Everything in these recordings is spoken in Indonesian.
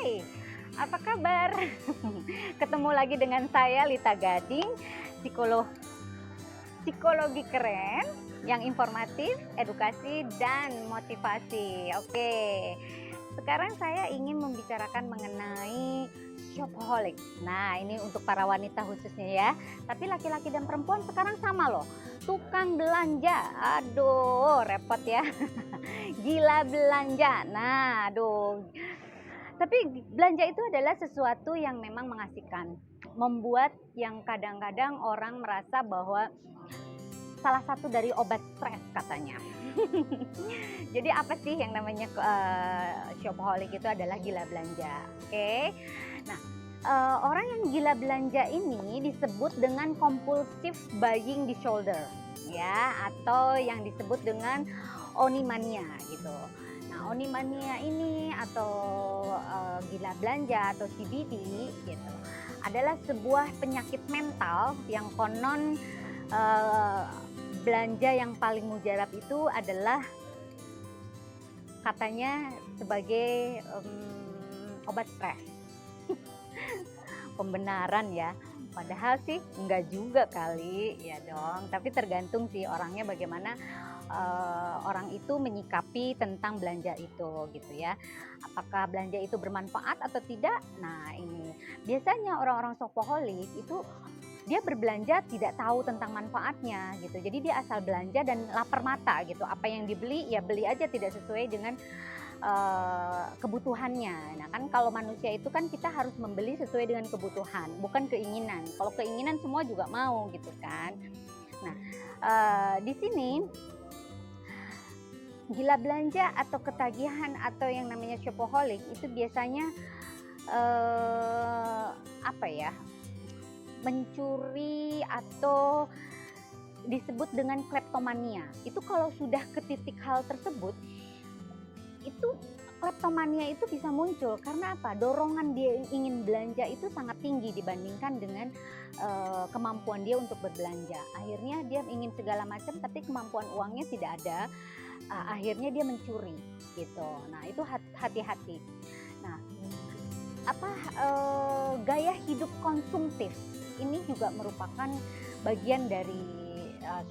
Hai, apa kabar? Ketemu lagi dengan saya Lita Gading, psikolog psikologi keren yang informatif, edukasi dan motivasi. Oke. Sekarang saya ingin membicarakan mengenai shopaholic. Nah, ini untuk para wanita khususnya ya. Tapi laki-laki dan perempuan sekarang sama loh. Tukang belanja. Aduh, repot ya. Gila belanja. Nah, aduh. Tapi belanja itu adalah sesuatu yang memang mengasihkan, membuat yang kadang-kadang orang merasa bahwa salah satu dari obat stres katanya. Jadi apa sih yang namanya shopaholic itu adalah gila belanja. Oke. Nah, orang yang gila belanja ini disebut dengan compulsive buying disorder ya, atau yang disebut dengan onimania gitu. Nah, onimania ini atau gila belanja atau CBD gitu adalah sebuah penyakit mental yang konon belanja yang paling mujarab itu adalah katanya sebagai obat stres. Pembenaran ya, padahal sih enggak juga kali ya dong, tapi tergantung sih orangnya bagaimana orang itu menyikapi tentang belanja itu gitu ya. Apakah belanja itu bermanfaat atau tidak? Nah, ini biasanya orang-orang shopaholic itu dia berbelanja tidak tahu tentang manfaatnya gitu. Jadi dia asal belanja dan lapar mata gitu. Apa yang dibeli ya beli aja, tidak sesuai dengan kebutuhannya. Nah, kan kalau manusia itu kan kita harus membeli sesuai dengan kebutuhan, bukan keinginan. Kalau keinginan semua juga mau gitu kan. Nah, di sini gila belanja atau ketagihan atau yang namanya shopaholic itu biasanya apa ya, mencuri atau disebut dengan kleptomania. Itu kalau sudah ke titik hal tersebut, itu kleptomania itu bisa muncul karena apa? Dorongan dia ingin belanja itu sangat tinggi dibandingkan dengan kemampuan dia untuk berbelanja. Akhirnya dia ingin segala macam tapi kemampuan uangnya tidak ada. Akhirnya dia mencuri gitu. Nah, itu hati-hati. Nah, gaya hidup konsumtif ini juga merupakan bagian dari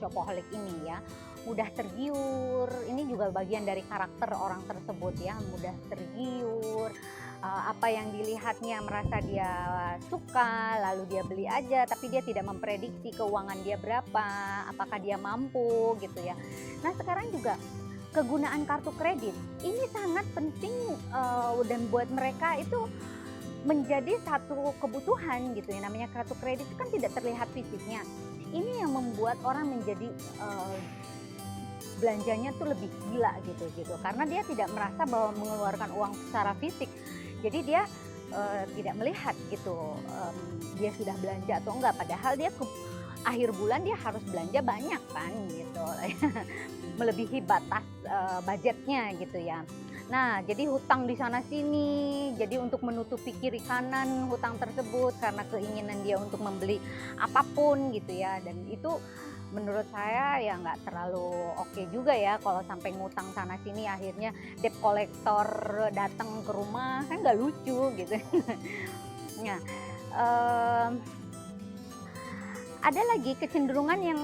shopaholic ini ya. Mudah tergiur, ini juga bagian dari karakter orang tersebut ya, mudah tergiur. Apa yang dilihatnya merasa dia suka, lalu dia beli aja, tapi dia tidak memprediksi keuangan dia berapa, apakah dia mampu gitu ya. Nah, sekarang juga kegunaan kartu kredit ini sangat penting dan buat mereka itu menjadi satu kebutuhan gitu ya. Namanya kartu kredit itu kan tidak terlihat fisiknya. Ini yang membuat orang menjadi belanjanya tuh lebih gila gitu karena dia tidak merasa bahwa mengeluarkan uang secara fisik. Jadi dia tidak melihat gitu dia sudah belanja atau enggak, padahal dia ke akhir bulan dia harus belanja banyak kan gitu. Melebihi batas budgetnya gitu ya. Nah, jadi hutang di sana sini, jadi untuk menutupi kiri kanan hutang tersebut karena keinginan dia untuk membeli apapun gitu ya. Dan itu menurut saya ya nggak terlalu oke juga ya kalau sampai ngutang sana sini akhirnya debt collector datang ke rumah, kan nggak lucu gitu. Nah, ada lagi kecenderungan yang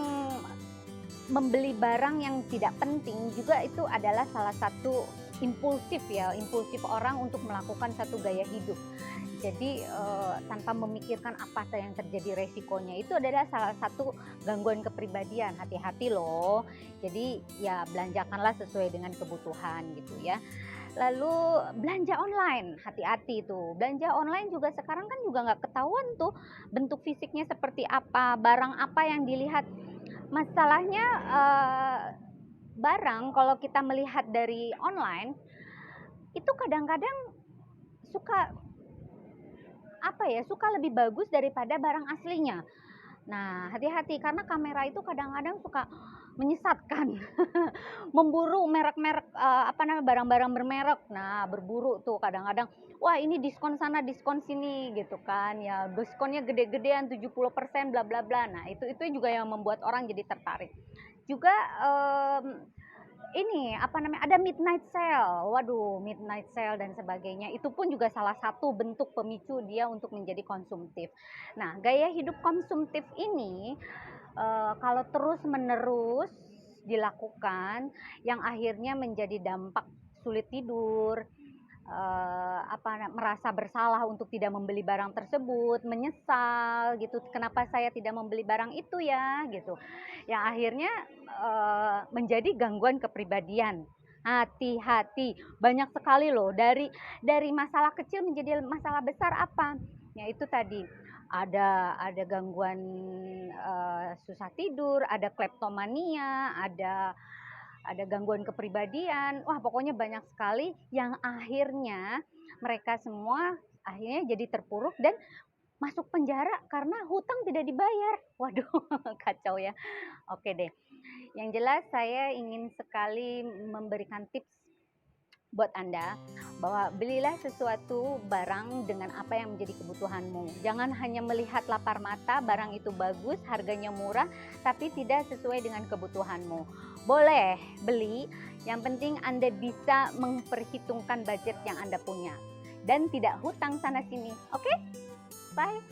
membeli barang yang tidak penting juga itu adalah salah satu impulsif orang untuk melakukan satu gaya hidup. Jadi tanpa memikirkan apa yang terjadi resikonya, itu adalah salah satu gangguan kepribadian. Hati-hati loh. Jadi ya belanjakanlah sesuai dengan kebutuhan gitu ya. Lalu belanja online, hati-hati tuh. Belanja online juga sekarang kan juga nggak ketahuan tuh bentuk fisiknya seperti apa, barang apa yang dilihat. Masalahnya barang kalau kita melihat dari online itu kadang-kadang suka suka lebih bagus daripada barang aslinya. Nah, hati-hati karena kamera itu kadang-kadang suka menyesatkan. Memburu merek-merek barang-barang bermerek. Nah, berburu tuh kadang-kadang, wah ini diskon sana, diskon sini gitu kan. Ya, diskonnya gede-gedean 70% bla bla bla. Nah, itu juga yang membuat orang jadi tertarik. Juga ini apa namanya, ada midnight sale. Waduh, midnight sale dan sebagainya. Itu pun juga salah satu bentuk pemicu dia untuk menjadi konsumtif. Nah, gaya hidup konsumtif ini kalau terus-menerus dilakukan, yang akhirnya menjadi dampak sulit tidur, merasa bersalah untuk tidak membeli barang tersebut, menyesal gitu, kenapa saya tidak membeli barang itu ya gitu. Yang akhirnya menjadi gangguan kepribadian. Hati-hati, banyak sekali loh, dari masalah kecil menjadi masalah besar apa? Ya itu tadi, ada gangguan susah tidur, ada kleptomania, ada gangguan kepribadian. Wah, pokoknya banyak sekali yang akhirnya mereka semua akhirnya jadi terpuruk dan masuk penjara karena hutang tidak dibayar. Waduh, kacau ya. Oke deh. Yang jelas saya ingin sekali memberikan tips buat Anda bahwa belilah sesuatu barang dengan apa yang menjadi kebutuhanmu. Jangan hanya melihat lapar mata, barang itu bagus, harganya murah, tapi tidak sesuai dengan kebutuhanmu. Boleh beli, yang penting Anda bisa memperhitungkan budget yang Anda punya dan tidak hutang sana sini. Oke? Bye.